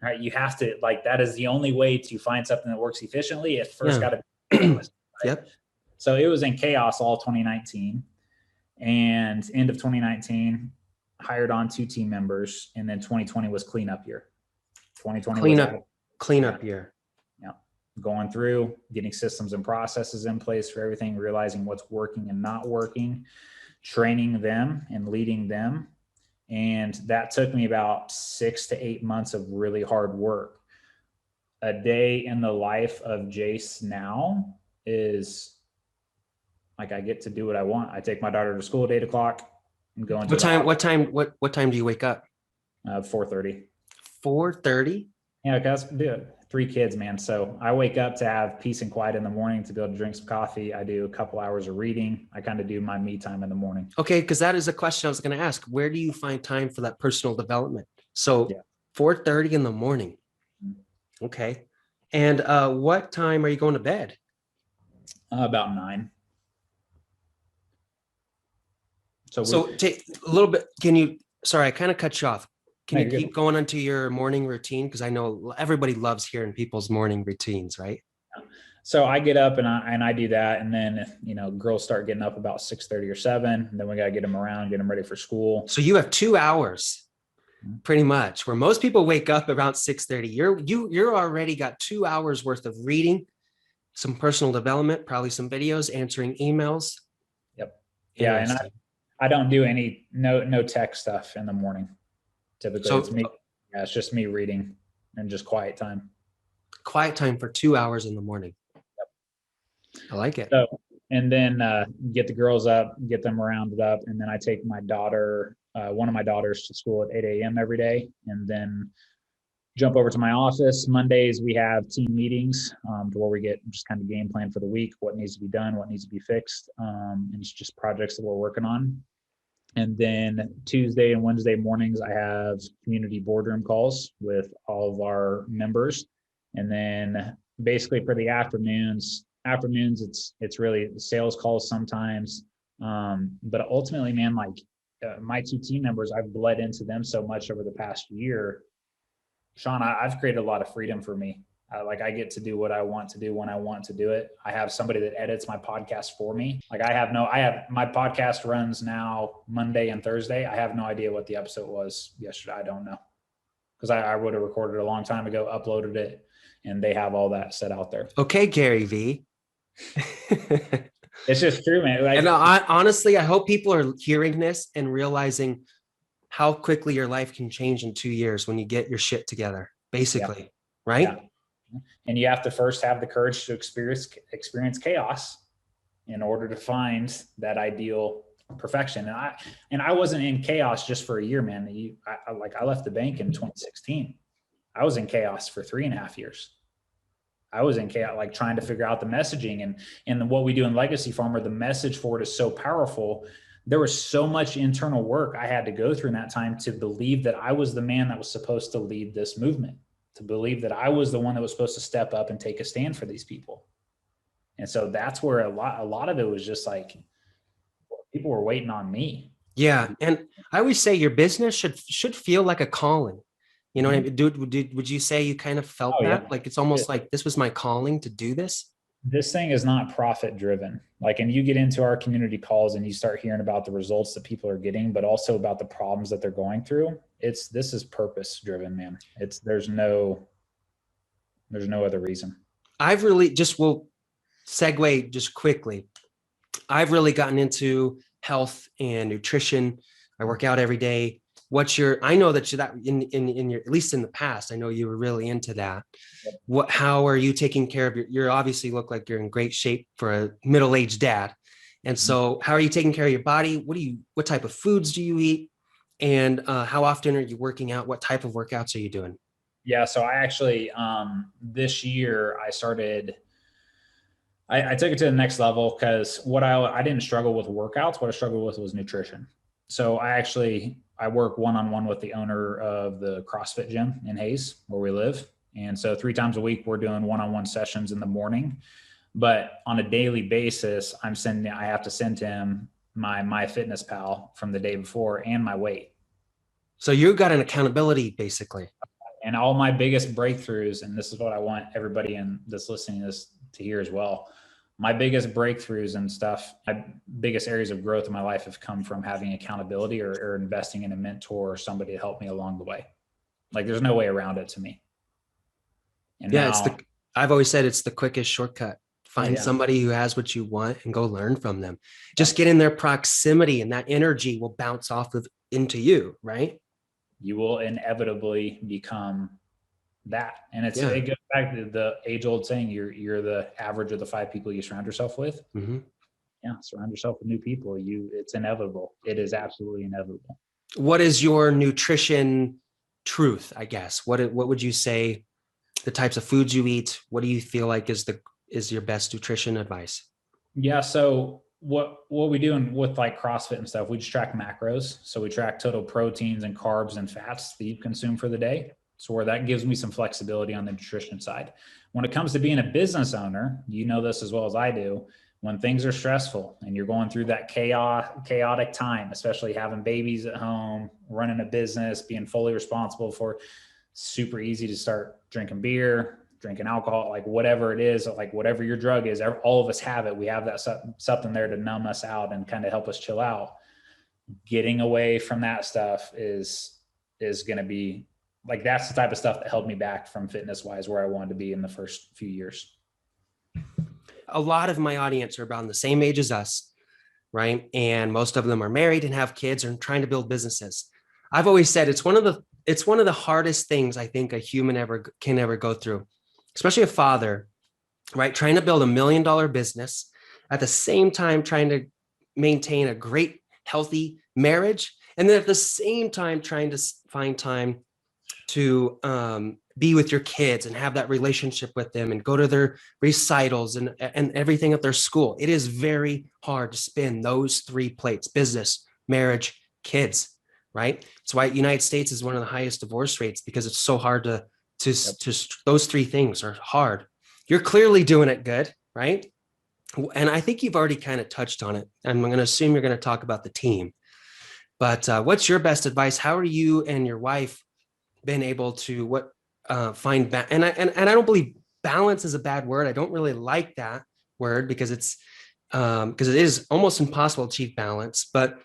All right. You have to, that is the only way to find something that works efficiently. It first got to be chaos, right? Yep. So it was in chaos all 2019. And end of 2019, hired on 2 team members. And then 2020 was cleanup year. 2020 cleanup year. Yeah. Going through, getting systems and processes in place for everything, realizing what's working and not working, training them and leading them. And that took me about 6 to 8 months of really hard work. A day in the life of Jace now is like, I get to do what I want. I take my daughter to school at 8 o'clock and go into What time do you wake up? 4:30. 4:30? Yeah, because dude, 3 kids, man. So I wake up to have peace and quiet in the morning, to be able to drink some coffee. I do a couple hours of reading. I kind of do my me time in the morning. Okay, because that is a question I was going to ask. Where do you find time for that personal development? So 4:30 in the morning. Okay. And what time are you going to bed? About 9. So take a little bit. Sorry, I kind of cut you off. Can you keep going into your morning routine? Because I know everybody loves hearing people's morning routines, right? So I get up and I do that. And then, girls start getting up about 6:30 or 7. And then we got to get them around, get them ready for school. So you have 2 hours pretty much, where most people wake up around 6:30. You're already got 2 hours worth of reading, some personal development, probably some videos, answering emails. Yep. Yeah. And I don't do no tech stuff in the morning. Typically it's me. Yeah, it's just me reading and just quiet time. Quiet time for 2 hours in the morning. Yep. I like it. So, and then get the girls up, get them rounded up. And then I take my daughter, one of my daughters, to school at 8 a.m. every day. And then jump over to my office. Mondays, we have team meetings to where we get just kind of game plan for the week, what needs to be done, what needs to be fixed. And it's just projects that we're working on. And then Tuesday and Wednesday mornings, I have community boardroom calls with all of our members. And then basically for the afternoons, it's really sales calls sometimes. But ultimately, man, like my 2 team members, I've bled into them so much over the past year. Sean, I've created a lot of freedom for me. I get to do what I want to do when I want to do it. I have somebody that edits my podcast for me. My podcast runs now Monday and Thursday. I have no idea what the episode was yesterday. I don't know. Because I would have recorded a long time ago, uploaded it, and they have all that set out there. Okay, Gary V. It's just true, man. And honestly, I hope people are hearing this and realizing how quickly your life can change in 2 years when you get your shit together, basically, right? Yeah. And you have to first have the courage to experience chaos in order to find that ideal perfection. And I wasn't in chaos just for a year, man. I left the bank in 2016. I was in chaos for 3.5 years. I was in chaos, like trying to figure out the messaging and what we do in Legacy Farmer. The message for it is so powerful. There was so much internal work I had to go through in that time to believe that I was the man that was supposed to lead this movement, to believe that I was the one that was supposed to step up and take a stand for these people. And so that's where a lot of it was just like, people were waiting on me. Yeah. And I always say your business should feel like a calling. You know what I mean? Would you say you kind of felt that? Yeah. Like, it's almost like this was my calling to do this? This thing is not profit driven. And you get into our community calls and you start hearing about the results that people are getting, but also about the problems that they're going through. This is purpose driven, man. There's no other reason. I've really will segue just quickly. I've really gotten into health and nutrition. I work out every day. I know that in your, at least in the past, I know you were really into that. How are you taking care of you obviously look like you're in great shape for a middle-aged dad. And so how are you taking care of your body? What type of foods do you eat? And how often are you working out? What type of workouts are you doing? Yeah. So I actually, this year I started, I took it to the next level because I didn't struggle with workouts. What I struggled with was nutrition. So I work one-on-one with the owner of the CrossFit gym in Hayes, where we live. And so 3 times a week, we're doing one-on-one sessions in the morning, but on a daily basis, I have to send him my MyFitnessPal from the day before and my weight. So you got an accountability basically. And all my biggest breakthroughs, and this is what I want everybody that's listening to this to hear as well. My biggest breakthroughs and stuff, my biggest areas of growth in my life have come from having accountability or investing in a mentor or somebody to help me along the way. There's no way around it to me. And yeah, I've always said it's the quickest shortcut Find somebody who has what you want and go learn from them. Just get in their proximity, and that energy will bounce off of into you, right? You will inevitably become that. And it goes back to the age old saying, you're the average of the 5 people you surround yourself with. Mm-hmm. Yeah. Surround yourself with new people. It's inevitable. It is absolutely inevitable. What is your nutrition truth, I guess? What would you say, the types of foods you eat? What do you feel like is your best nutrition advice? Yeah. So what we do with like CrossFit and stuff, we just track macros. So we track total proteins and carbs and fats that you consume for the day. So where that gives me some flexibility on the nutrition side. When it comes to being a business owner, you know this as well as I do, when things are stressful and you're going through that chaotic time, especially having babies at home, running a business, being fully responsible for, super easy to start drinking beer, drinking alcohol, like whatever it is, like whatever your drug is, all of us have it. We have that something there to numb us out and kind of help us chill out. Getting away from that stuff is going to be like, that's the type of stuff that held me back from fitness wise, where I wanted to be in the first few years. A lot of my audience are around the same age as us, right? And most of them are married and have kids and trying to build businesses. I've always said it's one of the hardest things I think a human can ever go through, especially a father, right? Trying to build $1 million business at the same time, trying to maintain a great, healthy marriage. And then at the same time, trying to find time to be with your kids and have that relationship with them and go to their recitals and everything at their school. It is very hard to spin those 3 plates: business, marriage, kids, right? That's why the United States is one of the highest divorce rates, because it's so hard to those 3 things are hard. You're clearly doing it good, right? And I think you've already kind of touched on it. I'm going to assume you're going to talk about the team, but what's your best advice? How are you and your wife been able to find and I don't believe balance is a bad word. I don't really like that word, because it is almost impossible to achieve balance. But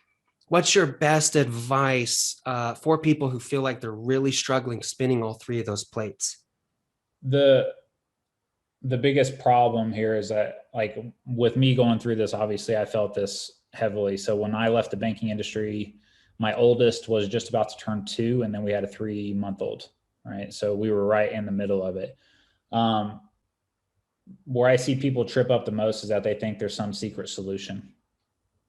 what's your best advice for people who feel like they're really struggling spinning all 3 of those plates? The biggest problem here is that, like, with me going through this, obviously I felt this heavily. So when I left the banking industry, my oldest was just about to turn 2, and then we had a 3-month-old, right? So we were right in the middle of it. Where I see people trip up the most is that they think there's some secret solution.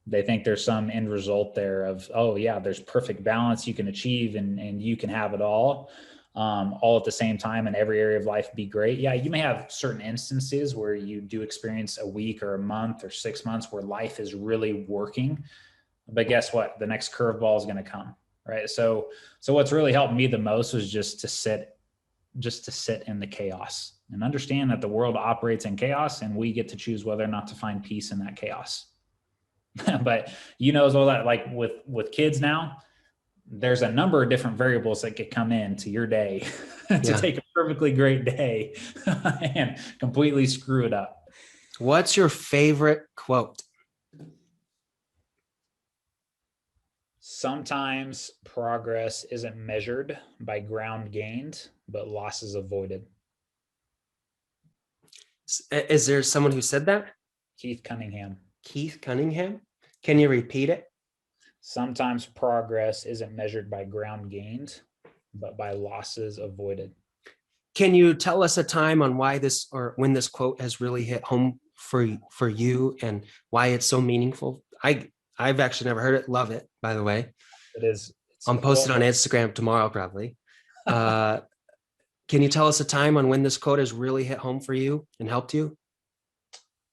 They think there's some end result there of, oh yeah, there's perfect balance you can achieve and you can have it all at the same time, and every area of life be great. Yeah, you may have certain instances where you do experience a week or a month or 6 months where life is really working. But guess what? The next curveball is going to come, right? So what's really helped me the most was just to sit in the chaos and understand that the world operates in chaos, and we get to choose whether or not to find peace in that chaos. But as well that, like, with kids now, there's a number of different variables that could come into your day to take a perfectly great day and completely screw it up. What's your favorite quote? Sometimes progress isn't measured by ground gained, but losses avoided. Is there someone who said that? Keith Cunningham. Keith Cunningham? Can you repeat it? Sometimes progress isn't measured by ground gained, but by losses avoided. Can you tell us a time on why this, or when this quote has really hit home for you, and why it's so meaningful? I've actually never heard it. Love it, by the way. It is. I'm posting on Instagram tomorrow, probably. Can you tell us a time on when this quote has really hit home for you and helped you?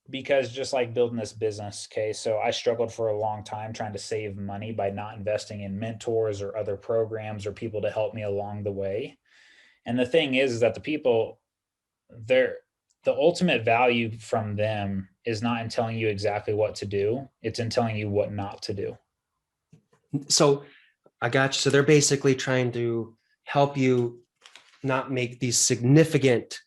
Because just like building this business, okay, so I struggled for a long time trying to save money by not investing in mentors or other programs or people to help me along the way. And the thing is that the people, the ultimate value from them is not in telling you exactly what to do. It's in telling you what not to do. So I got you. So they're basically trying to help you not make these significant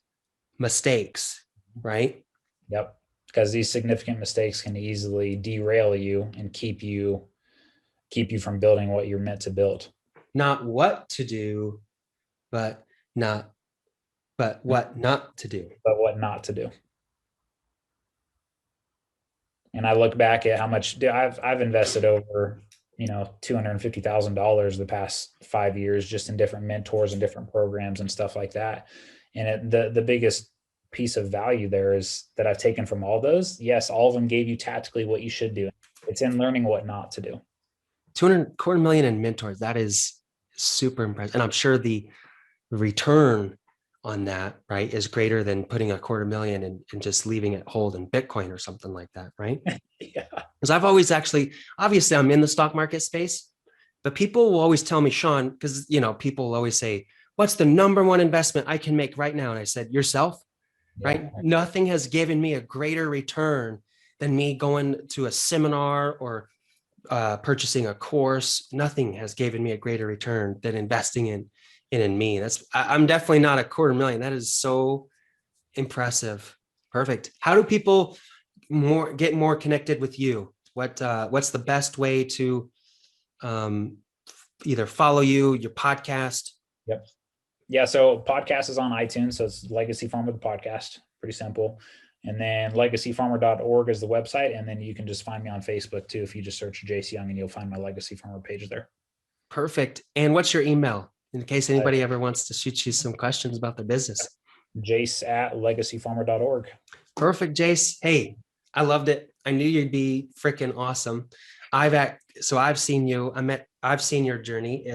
mistakes, right? Yep. Because these significant mistakes can easily derail you and keep you from building what you're meant to build. Not what to do, but what not to do. But what not to do. And I look back at how much I've invested over, $250,000 the past 5 years, just in different mentors and different programs and stuff like that. And the biggest piece of value there is that I've taken from all those. Yes, all of them gave you tactically what you should do. It's in learning what not to do. 250,000 in mentors. That is super impressive. And I'm sure the return on that, right, is greater than putting 250,000 and just leaving it hold in Bitcoin or something like that, right? Yeah. Because I've always obviously I'm in the stock market space, but people will always tell me, Sean, because, people will always say, what's the number one investment I can make right now? And I said, yourself, right? Nothing has given me a greater return than me going to a seminar or purchasing a course. Nothing has given me a greater return than investing in me. I'm definitely not 250,000. That is so impressive. Perfect. How do people get more connected with you? What's the best way to either follow you, your podcast? Yep. Yeah. So podcast is on iTunes. So it's Legacy Farmer, the podcast, pretty simple. And then legacyfarmer.org is the website. And then you can just find me on Facebook too. If you just search Jace Young, and you'll find my Legacy Farmer page there. Perfect. And what's your email in case anybody ever wants to shoot you some questions about their business? Jace@legacyfarmer.org. Perfect, Jace. Hey, I loved it. I knew you'd be freaking awesome. I've seen you. I've seen your journey.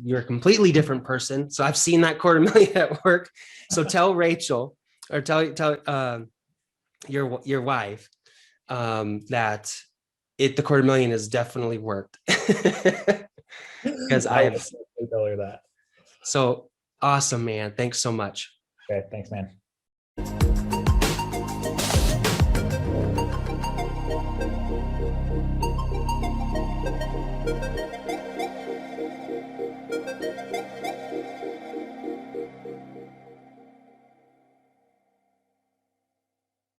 You're a completely different person. So I've seen that 250,000 at work. So tell Rachel, or tell your wife that the 250,000 has definitely worked. Because I'll tell her that. So awesome, man. Thanks so much. Okay, thanks, man.